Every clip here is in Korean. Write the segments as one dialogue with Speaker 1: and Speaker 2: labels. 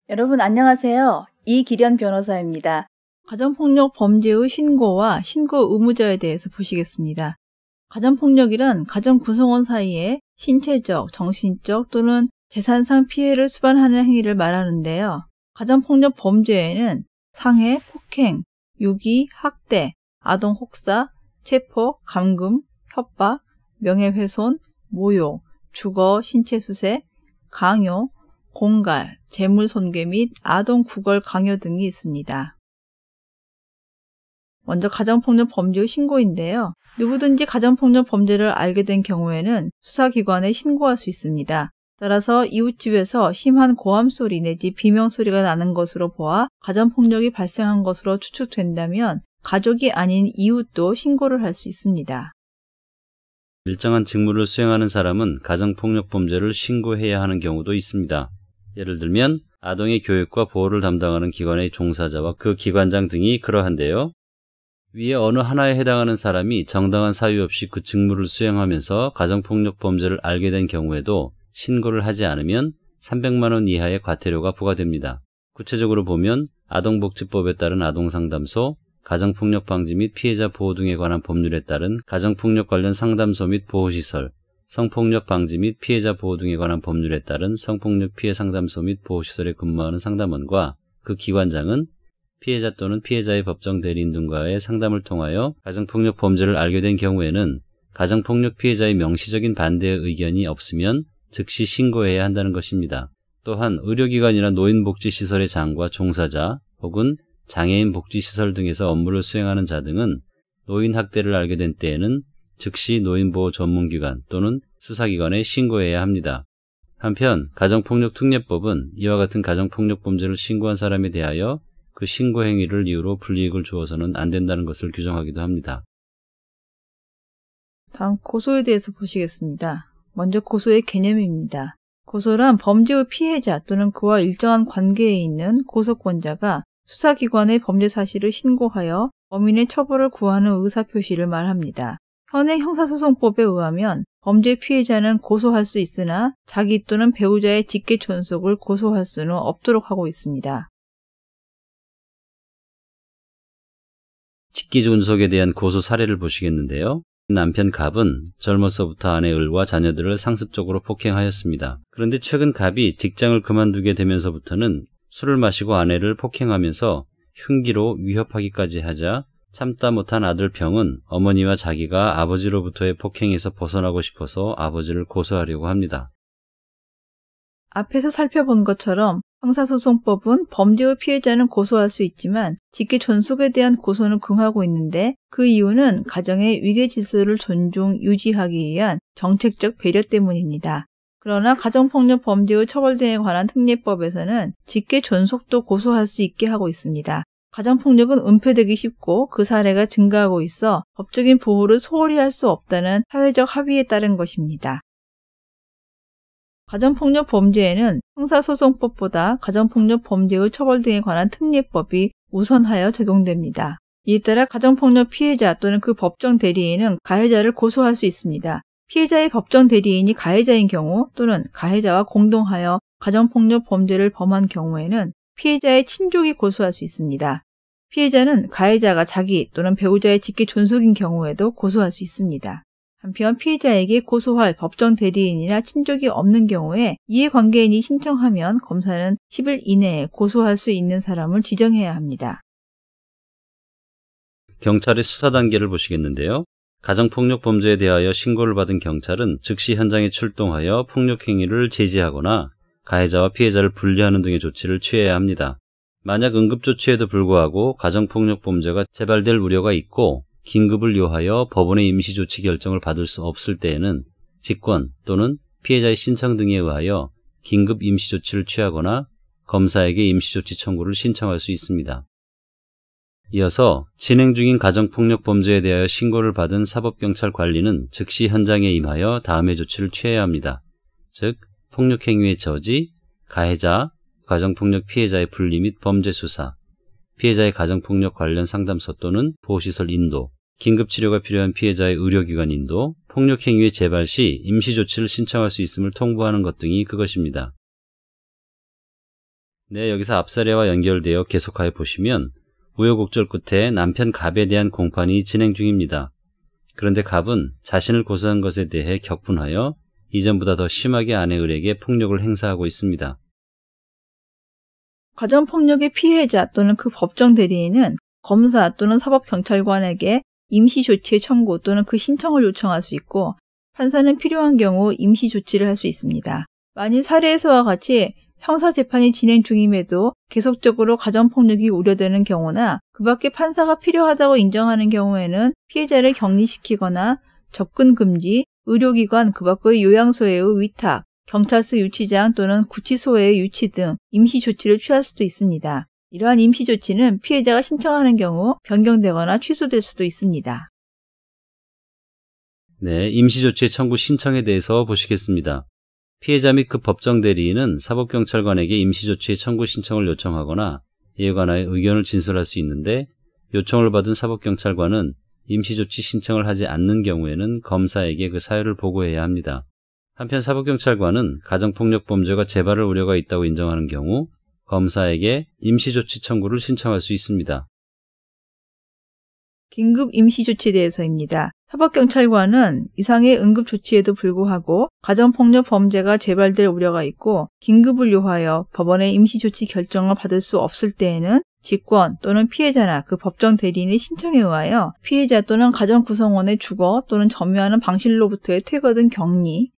Speaker 1: 여러분 안녕하세요. 이기련 변호사입니다. 가정폭력 범죄의 신고와 신고 의무자에 대해서 보시겠습니다. 가정폭력이란 가정 구성원 사이에 신체적, 정신적 또는 재산상 피해를 수반하는 행위를 말하는데요. 가정폭력 범죄에는 상해, 폭행, 유기, 학대, 아동 혹사, 체포, 감금, 협박, 명예훼손, 모욕, 주거, 신체수색, 강요, 공갈, 재물손괴 및 아동 구걸 강요 등이 있습니다. 먼저 가정폭력 범죄의 신고인데요. 누구든지 가정폭력 범죄를 알게 된 경우에는 수사기관에 신고할 수 있습니다. 따라서 이웃집에서 심한 고함소리 내지 비명소리가 나는 것으로 보아 가정폭력이 발생한 것으로 추측된다면 가족이 아닌 이웃도 신고를 할 수 있습니다.
Speaker 2: 일정한 직무를 수행하는 사람은 가정폭력 범죄를 신고해야 하는 경우도 있습니다. 예를 들면 아동의 교육과 보호를 담당하는 기관의 종사자와 그 기관장 등이 그러한데요. 위에 어느 하나에 해당하는 사람이 정당한 사유 없이 그 직무를 수행하면서 가정폭력 범죄를 알게 된 경우에도 신고를 하지 않으면 300만 원 이하의 과태료가 부과됩니다. 구체적으로 보면 아동복지법에 따른 아동상담소, 가정폭력 방지 및 피해자 보호 등에 관한 법률에 따른 가정폭력 관련 상담소 및 보호시설, 성폭력 방지 및 피해자 보호 등에 관한 법률에 따른 성폭력 피해 상담소 및 보호시설에 근무하는 상담원과 그 기관장은 피해자 또는 피해자의 법정 대리인 등과의 상담을 통하여 가정폭력 범죄를 알게 된 경우에는 가정폭력 피해자의 명시적인 반대의 의견이 없으면 즉시 신고해야 한다는 것입니다. 또한 의료기관이나 노인복지시설의 장과 종사자 혹은 장애인 복지시설 등에서 업무를 수행하는 자 등은 노인 학대를 알게 된 때에는 즉시 노인보호 전문기관 또는 수사기관에 신고해야 합니다. 한편 가정폭력특례법은 이와 같은 가정폭력 범죄를 신고한 사람에 대하여 그 신고 행위를 이유로 불이익을 주어서는 안 된다는 것을 규정하기도 합니다.
Speaker 1: 다음 고소에 대해서 보시겠습니다. 먼저 고소의 개념입니다. 고소란 범죄의 피해자 또는 그와 일정한 관계에 있는 고소권자가 수사기관에 범죄 사실을 신고하여 범인의 처벌을 구하는 의사표시를 말합니다. 현행 형사소송법에 의하면 범죄 피해자는 고소할 수 있으나 자기 또는 배우자의 직계존속을 고소할 수는 없도록 하고 있습니다.
Speaker 2: 직계존속에 대한 고소 사례를 보시겠는데요. 남편 갑은 젊어서부터 아내 을과 자녀들을 상습적으로 폭행하였습니다. 그런데 최근 갑이 직장을 그만두게 되면서부터는 술을 마시고 아내를 폭행하면서 흉기로 위협하기까지 하자 참다 못한 아들 병은 어머니와 자기가 아버지로부터의 폭행에서 벗어나고 싶어서 아버지를 고소하려고 합니다.
Speaker 1: 앞에서 살펴본 것처럼 형사소송법은 범죄의 피해자는 고소할 수 있지만 직계존속에 대한 고소는 금하고 있는데 그 이유는 가정의 위계질서를 존중, 유지하기 위한 정책적 배려 때문입니다. 그러나 가정폭력 범죄의 처벌 등에 관한 특례법에서는 직계존속도 고소할 수 있게 하고 있습니다. 가정폭력은 은폐되기 쉽고 그 사례가 증가하고 있어 법적인 보호를 소홀히 할 수 없다는 사회적 합의에 따른 것입니다. 가정폭력 범죄에는 형사소송법보다 가정폭력 범죄의 처벌 등에 관한 특례법이 우선하여 적용됩니다. 이에 따라 가정폭력 피해자 또는 그 법정 대리인은 가해자를 고소할 수 있습니다. 피해자의 법정 대리인이 가해자인 경우 또는 가해자와 공동하여 가정폭력 범죄를 범한 경우에는 피해자의 친족이 고소할 수 있습니다. 피해자는 가해자가 자기 또는 배우자의 직계존속인 경우에도 고소할 수 있습니다. 한편 피해자에게 고소할 법정 대리인이나 친족이 없는 경우에 이해관계인이 신청하면 검사는 10일 이내에 고소할 수 있는 사람을 지정해야 합니다.
Speaker 2: 경찰의 수사 단계를 보시겠는데요. 가정폭력 범죄에 대하여 신고를 받은 경찰은 즉시 현장에 출동하여 폭력 행위를 제지하거나 가해자와 피해자를 분리하는 등의 조치를 취해야 합니다. 만약 응급조치에도 불구하고 가정폭력 범죄가 재발될 우려가 있고 긴급을 요하여 법원의 임시조치 결정을 받을 수 없을 때에는 직권 또는 피해자의 신청 등에 의하여 긴급 임시조치를 취하거나 검사에게 임시조치 청구를 신청할 수 있습니다. 이어서 진행 중인 가정폭력 범죄에 대하여 신고를 받은 사법경찰 관리는 즉시 현장에 임하여 다음의 조치를 취해야 합니다. 즉, 폭력행위의 저지, 가해자, 가정폭력 피해자의 분리 및 범죄 수사, 피해자의 가정폭력 관련 상담소 또는 보호시설 인도, 긴급치료가 필요한 피해자의 의료기관 인도, 폭력행위의 재발 시 임시조치를 신청할 수 있음을 통보하는 것 등이 그것입니다. 네, 여기서 앞 사례와 연결되어 계속하여 보시면 우여곡절 끝에 남편 갑에 대한 공판이 진행 중입니다. 그런데 갑은 자신을 고소한 것에 대해 격분하여 이전보다 더 심하게 아내 을에게 폭력을 행사하고 있습니다.
Speaker 1: 가정폭력의 피해자 또는 그 법정 대리인은 검사 또는 사법경찰관에게 임시조치의 청구 또는 그 신청을 요청할 수 있고, 판사는 필요한 경우 임시조치를 할 수 있습니다. 만일 사례에서와 같이 형사재판이 진행 중임에도 계속적으로 가정폭력이 우려되는 경우나 그 밖에 판사가 필요하다고 인정하는 경우에는 피해자를 격리시키거나 접근금지, 의료기관 그 밖의 요양소의 위탁, 경찰서 유치장 또는 구치소의 유치 등 임시조치를 취할 수도 있습니다. 이러한 임시조치는 피해자가 신청하는 경우 변경되거나 취소될 수도 있습니다.
Speaker 2: 네, 임시조치 청구 신청에 대해서 보시겠습니다. 피해자 및 그 법정 대리인은 사법경찰관에게 임시조치의 청구 신청을 요청하거나 이에 관하여 의견을 진술할 수 있는데, 요청을 받은 사법경찰관은 임시조치 신청을 하지 않는 경우에는 검사에게 그 사유를 보고해야 합니다. 한편 사법경찰관은 가정폭력 범죄가 재발할 우려가 있다고 인정하는 경우 검사에게 임시조치 청구를 신청할 수 있습니다.
Speaker 1: 긴급 임시조치에 대해서입니다. 사법경찰관은 이상의 응급조치에도 불구하고 가정폭력 범죄가 재발될 우려가 있고 긴급을 요하여 법원의 임시조치 결정을 받을 수 없을 때에는 직권 또는 피해자나 그 법정 대리인의 신청에 의하여 피해자 또는 가정 구성원의 주거 또는 점유하는 방실로부터의 퇴거 등 격리,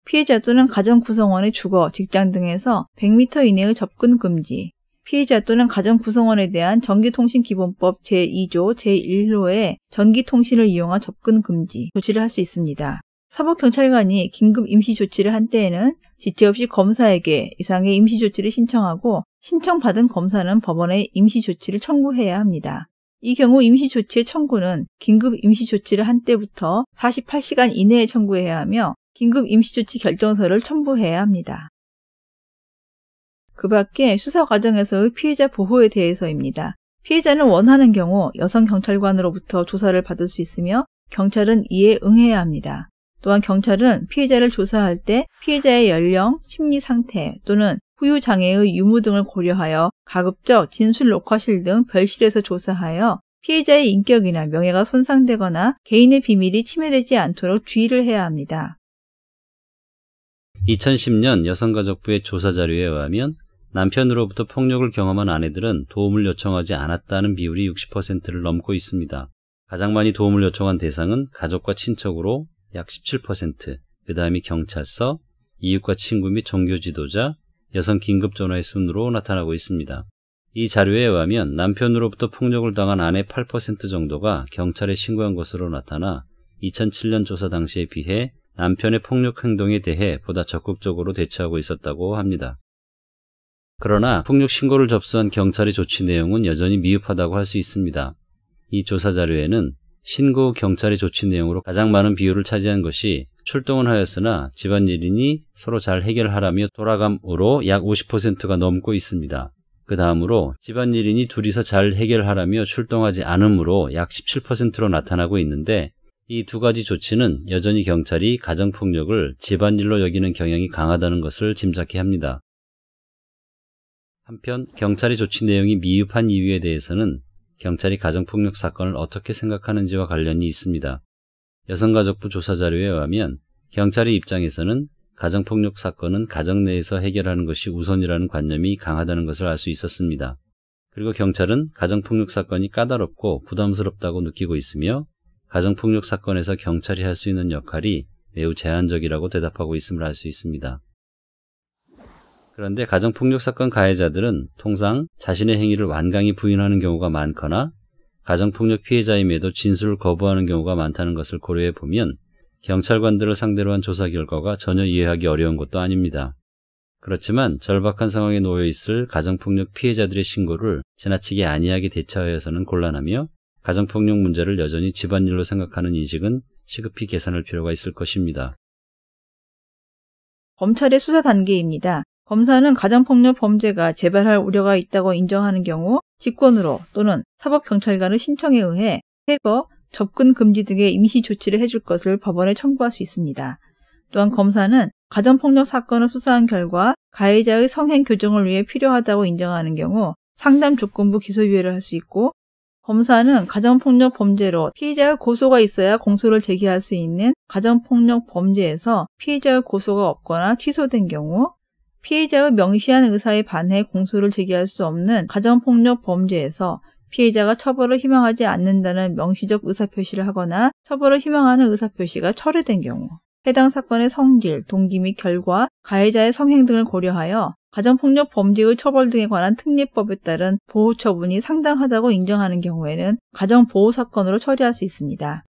Speaker 1: 피해자 또는 가정 구성원의 주거, 직장 등에서 100m 이내의 접근 금지, 피해자 또는 가정 구성원에 대한 전기통신기본법 제2조 제1호의 전기통신을 이용한 접근 금지 조치를 할 수 있습니다. 사법경찰관이 긴급 임시조치를 한 때에는 지체 없이 검사에게 이상의 임시조치를 신청하고 신청받은 검사는 법원에 임시조치를 청구해야 합니다. 이 경우 임시조치의 청구는 긴급 임시조치를 한 때부터 48시간 이내에 청구해야 하며 긴급 임시조치 결정서를 첨부해야 합니다. 그 밖에 수사 과정에서의 피해자 보호에 대해서입니다. 피해자는 원하는 경우 여성 경찰관으로부터 조사를 받을 수 있으며 경찰은 이에 응해야 합니다. 또한 경찰은 피해자를 조사할 때 피해자의 연령, 심리 상태 또는 후유 장애의 유무 등을 고려하여 가급적 진술 녹화실 등 별실에서 조사하여 피해자의 인격이나 명예가 손상되거나 개인의 비밀이 침해되지 않도록 주의를 해야 합니다.
Speaker 2: 2010년 여성가족부의 조사 자료에 의하면 남편으로부터 폭력을 경험한 아내들은 도움을 요청하지 않았다는 비율이 60%를 넘고 있습니다. 가장 많이 도움을 요청한 대상은 가족과 친척으로 약 17%, 그 다음이 경찰서, 이웃과 친구 및 종교 지도자, 여성 긴급전화의 순으로 나타나고 있습니다. 이 자료에 의하면 남편으로부터 폭력을 당한 아내 8% 정도가 경찰에 신고한 것으로 나타나 2007년 조사 당시에 비해 남편의 폭력 행동에 대해 보다 적극적으로 대처하고 있었다고 합니다. 그러나 폭력 신고를 접수한 경찰의 조치 내용은 여전히 미흡하다고 할 수 있습니다. 이 조사 자료에는 신고 후 경찰의 조치 내용으로 가장 많은 비율을 차지한 것이 출동은 하였으나 집안일이니 서로 잘 해결하라며 돌아감으로 약 50%가 넘고 있습니다. 그 다음으로 집안일이니 둘이서 잘 해결하라며 출동하지 않으므로 약 17%로 나타나고 있는데, 이 두 가지 조치는 여전히 경찰이 가정폭력을 집안일로 여기는 경향이 강하다는 것을 짐작케 합니다. 한편 경찰의 조치 내용이 미흡한 이유에 대해서는 경찰이 가정폭력 사건을 어떻게 생각하는지와 관련이 있습니다. 여성가족부 조사 자료에 의하면 경찰의 입장에서는 가정폭력 사건은 가정 내에서 해결하는 것이 우선이라는 관념이 강하다는 것을 알 수 있었습니다. 그리고 경찰은 가정폭력 사건이 까다롭고 부담스럽다고 느끼고 있으며 가정폭력 사건에서 경찰이 할 수 있는 역할이 매우 제한적이라고 대답하고 있음을 알 수 있습니다. 그런데 가정폭력 사건 가해자들은 통상 자신의 행위를 완강히 부인하는 경우가 많거나 가정폭력 피해자임에도 진술을 거부하는 경우가 많다는 것을 고려해 보면 경찰관들을 상대로 한 조사 결과가 전혀 이해하기 어려운 것도 아닙니다. 그렇지만 절박한 상황에 놓여 있을 가정폭력 피해자들의 신고를 지나치게 안이하게 대처하여서는 곤란하며 가정폭력 문제를 여전히 집안일로 생각하는 인식은 시급히 개선할 필요가 있을 것입니다.
Speaker 1: 검찰의 수사 단계입니다. 검사는 가정폭력 범죄가 재발할 우려가 있다고 인정하는 경우 직권으로 또는 사법경찰관의 신청에 의해 퇴거, 접근 금지 등의 임시 조치를 해줄 것을 법원에 청구할 수 있습니다. 또한 검사는 가정폭력 사건을 수사한 결과 가해자의 성행 교정을 위해 필요하다고 인정하는 경우 상담 조건부 기소유예를 할 수 있고, 검사는 가정폭력 범죄로 피의자의 고소가 있어야 공소를 제기할 수 있는 가정폭력 범죄에서 피의자의 고소가 없거나 취소된 경우, 피해자의 명시한 의사에 반해 공소를 제기할 수 없는 가정폭력 범죄에서 피해자가 처벌을 희망하지 않는다는 명시적 의사표시를 하거나 처벌을 희망하는 의사표시가 철회된 경우, 해당 사건의 성질, 동기 및 결과, 가해자의 성행 등을 고려하여 가정폭력 범죄의 처벌 등에 관한 특례법에 따른 보호 처분이 상당하다고 인정하는 경우에는 가정보호 사건으로 처리할 수 있습니다.